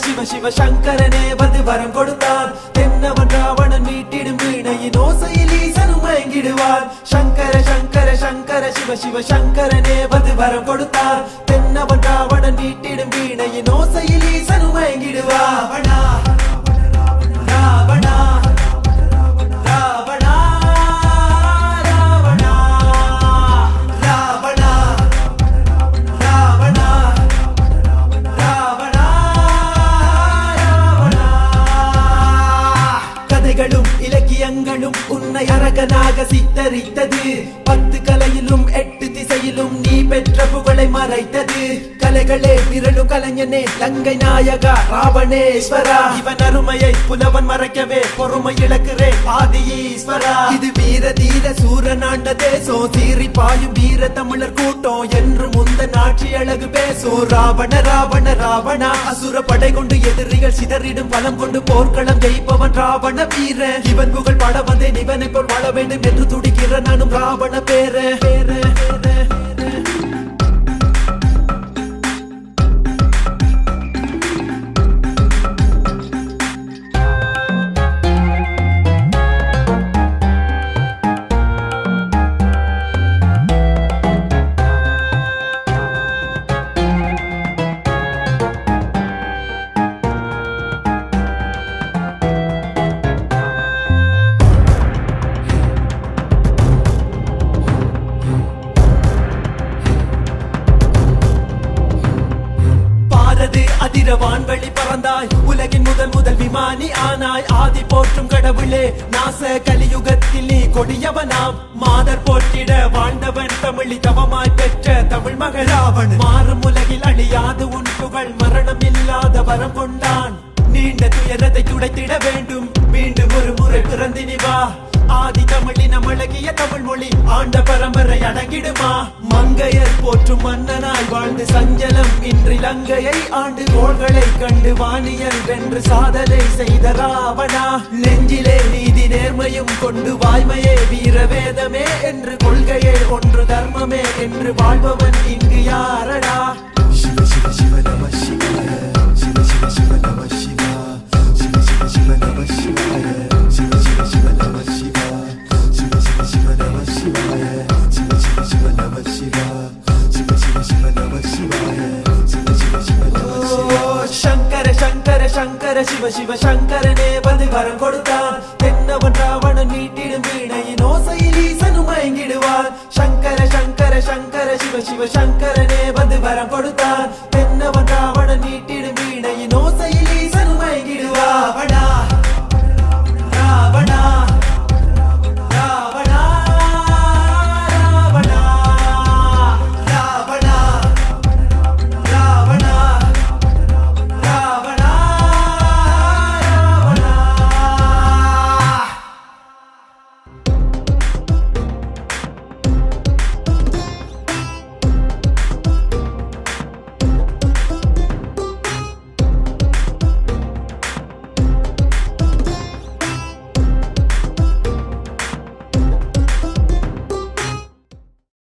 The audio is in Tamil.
சிவ சிவ சங்கரனே வந்து வரம் கொடுத்தான். தென்னவன் ராவணன் மீட்டிடும் வீணையின் ஓசையில் ஈசனும் மயங்கிடுவார். சங்கர சங்கர சங்கர சிவ சிவ சங்கரனே வந்து வரம் கொடுத்தார். தென்னவன் ராவணன் மீட்டிடும் வீணையின் ஓசையில் ஈசனும் மயங்கிடுவார். ராவணா ராவணா ராவணா ராவணா ராவணா ராவணா ராவணா. கதைகளும் இலக்கியங்களும் உன்னை அரகனாக சித்தரித்தது. 10 கலையிலும் 8 திசையிலும் நீ பெற்ற புகழை மறைத்தது. கலைகளே திரளும் கலைஞனே லங்கை நாயகா ராவணேஸ்வரா. இவன் அருமையை புலவன் மறைக்கவே பொறுமை இழக்கிறே ஆதி ஈஸ்வரா. இது வீர தீர சூரனாண்ட தேசம், சீறி பாயும் வீர தமிழர் கூட்டம் என்று முந்த நாட்சி அழகு பேசும். ராவண ராவண ராவணா அசுர படை கொண்டு எதிரிகள் சிதறிடும் பலம் கொண்டு போர்க்களம் ஜெயிப்பவன் ராவண வீர. இவன் புகழ் பட வந்தேன் இவனை போல் வாழ வேண்டும் என்று துடிக்கிற நானும் ராவண பேர. அதிர வான்வெளி பறந்தாய், உலகின் முதல் விமானி ஆனாய். ஆதி போற்றும் கடவுளே நாச கலியுகத்தில் நீ கொடியவனாம். மாதர் போற்றிட வாழ்ந்தவன் தமிழி தவமாய் பெற்ற தமிழ் மகளாவன். மாறும் உலகில் அழியாது உன் புகழ், மரணம் இல்லாத வரம் கொண்டான். நீண்ட துயரத்தை துடைத்திட வேண்டும், மீண்டும் ஒரு முறை பிறந்தினி வா. ஆதி தமிழினம் அழகிய தமிழ் மொழி ஆண்ட பரம்பரை அடங்கிடுமா. மங்கையர் போற்றும் மன்னனாய் வாழ்ந்து சஞ்சலம் இன்றி லங்கையை ஆண்டு. கோள்களை கண்டு வானியல் வென்று சாதனை செய்த ராவணா. நெஞ்சிலே நீதி நேர்மையும் கொண்டு வாய்மையே வீர வேதமே என்று, கொள்கையே ஒன்று தர்மமே என்று வாழ்பவன் இங்கு யாரடா. சிவ சிவ சிவ நம சிவாய, சிவ சிவ சிவ நம சிவா, சிவ சிவ சிவ நம சிவாய, சிவ சிவ சிவ நம சிவா, சிவ சிவ சிவ நம சிவாய, சிவ சிவ சிவ நம சிவா, சிவ சிவ சிவ நம சிவாய, சிவ சிவ சிவ நம சிவா. சங்கர சங்கர சங்கர சிவ சிவ சங்கரனே வந்து வரம் கொடுத்தான். தென்னவன் ராவணன் மீட்டிடும் வீணையின் ஓசையில் ஈசனும் மயங்கிடுவார். சங்கர சங்கர சங்கர சிவ சிவ சங்கர